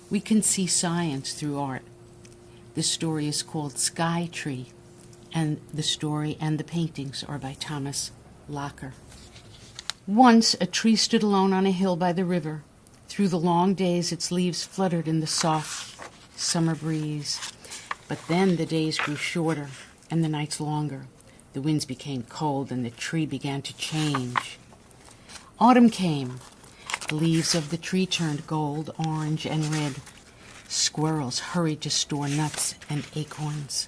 We can see science through art. This story is called Sky Tree, and the story and the paintings are by Thomas Locker. Once a tree stood alone on a hill by the river. Through the long days its leaves fluttered in the soft summer breeze. But then the days grew shorter and the nights longer. The winds became cold and the tree began to change. Autumn came. The leaves of the tree turned gold, orange, and red. Squirrels hurried to store nuts and acorns.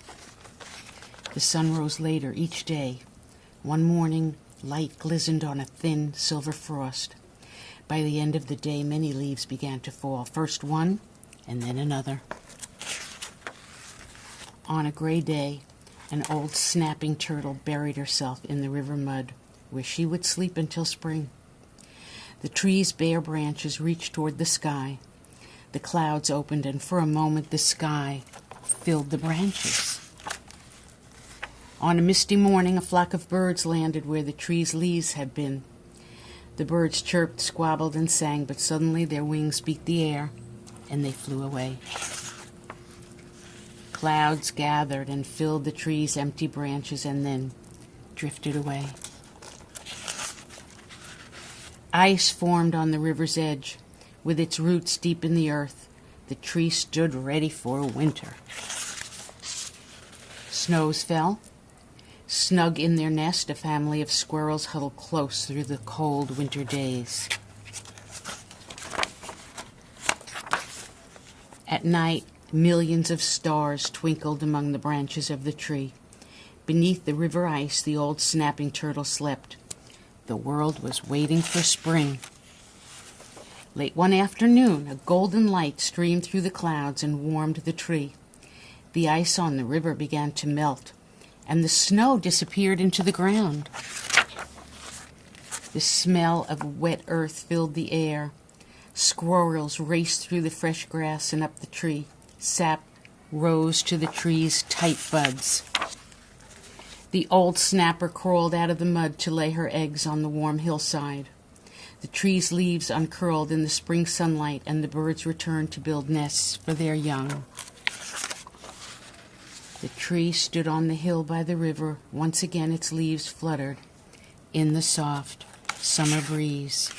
The sun rose later each day. One morning, light glistened on a thin silver frost. By the end of the day, many leaves began to fall, first one and then another. On a gray day, an old snapping turtle buried herself in the river mud, where she would sleep until spring. The tree's bare branches reached toward the sky. The clouds opened, and for a moment the sky filled the branches. On a misty morning, a flock of birds landed where the tree's leaves had been. The birds chirped, squabbled, and sang, but suddenly their wings beat the air, and they flew away. Clouds gathered and filled the tree's empty branches and then drifted away. Ice formed on the river's edge. With its roots deep in the earth, the tree stood ready for winter. Snows fell. Snug in their nest, a family of squirrels huddled close through the cold winter days. At night, millions of stars twinkled among the branches of the tree. Beneath the river ice, the old snapping turtle slept. The world was waiting for spring. Late one afternoon, a golden light streamed through the clouds and warmed the tree. The ice on the river began to melt, and the snow disappeared into the ground. The smell of wet earth filled the air. Squirrels raced through the fresh grass and up the tree. Sap rose to the tree's tight buds. The old snapper crawled out of the mud to lay her eggs on the warm hillside. The tree's leaves uncurled in the spring sunlight, and the birds returned to build nests for their young. The tree stood on the hill by the river. Once again its leaves fluttered in the soft summer breeze.